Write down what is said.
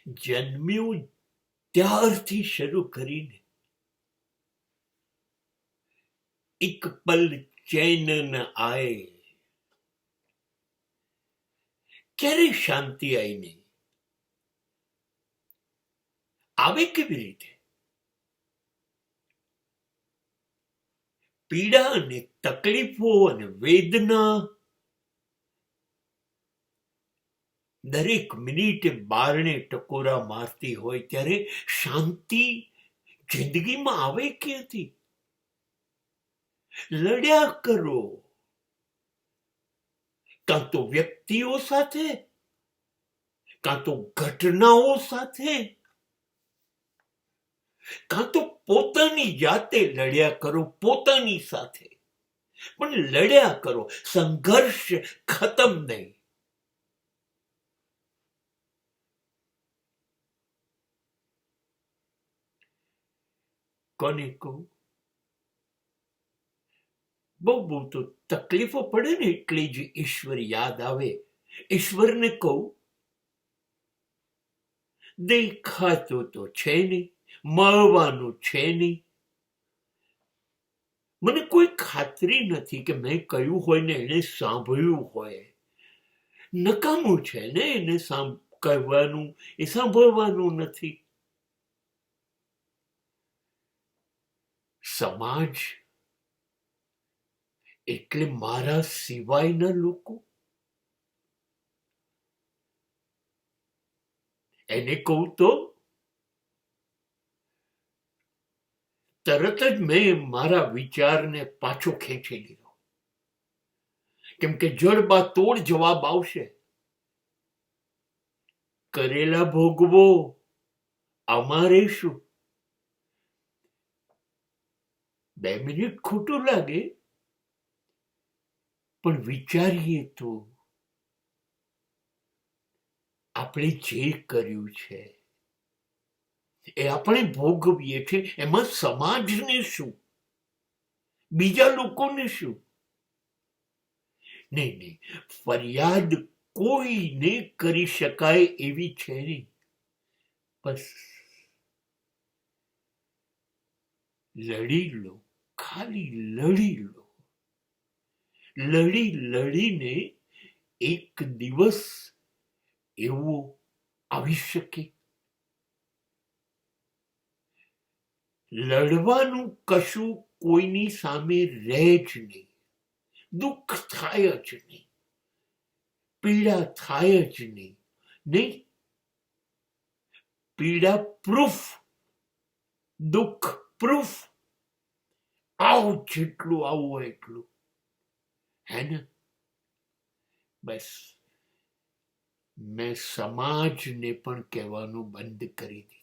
જન્મ્યું ત્યારથી શરૂ કરીને એક પલ ચૈન ન આए, ક્યારે શાંતિ આવી નહીં. આવે કેવી રીતે? પીડા અને તકલીફો અને વેદના દરેક મિનિટે બારણે ટકોરા મારતી હોય ત્યારે શાંતિ જિંદગીમાં આવે ક્યાંથી? લડ્યા કરો, કાં તો વ્યક્તિઓ સાથે, કાં તો ઘટનાઓ સાથે, કાં તો પોતાની જાતે લડ્યા કરો, પોતાની સાથે. પણ લડ્યા કરો, સંઘર્ષ ખતમ નહીં. કોને કહું? બહુ તો તકલીફો પડે ને એટલે જ ઈશ્વર યાદ આવે. ઈશ્વરને કહું, દેખાતો તો છે નહીં, મળવાનું છે નહીં. મને કોઈ ખાતરી નથી કે મેં કહ્યું હોય ને એને સાંભળ્યું હોય. નકામું છે ને એને કહેવાનું, એ સાંભળવાનું નથી. સમાજ એટલે મારા સિવાયના લોકો. એને કહું તો તરત જ મેં મારા વિચારને પાછો ખેંચી લીધો, કેમ કે જડબાતોડ જવાબ આવશે. કરેલા ભોગવો, અમારે શું? 2 મિનિટ ખોટું લાગે, પણ વિચારીએ તો આપણે જે કર્યું છે એ આપણે ભોગવીએ છીએ, એમાં સમાજને શું, બીજા લોકોને શું? નહીં, ફરિયાદ કોઈને કરી શકાય એવી છે નહીં. બસ લડી લો, ખાલી લડી લો. લડીને એક દિવસ એવો આવી શકે. લડવાનું કશું કોઈની સામે રહે જ નહીં, દુઃખ થાય જ નહીં, પીડા થાય જ નહીં. પીડા પ્રૂફ, દુઃખ પ્રૂફ. આવું જેટલું આવું એટલું હે ને. બસ મેં સમાજને પણ કહેવાનું બંધ કરી દીધું.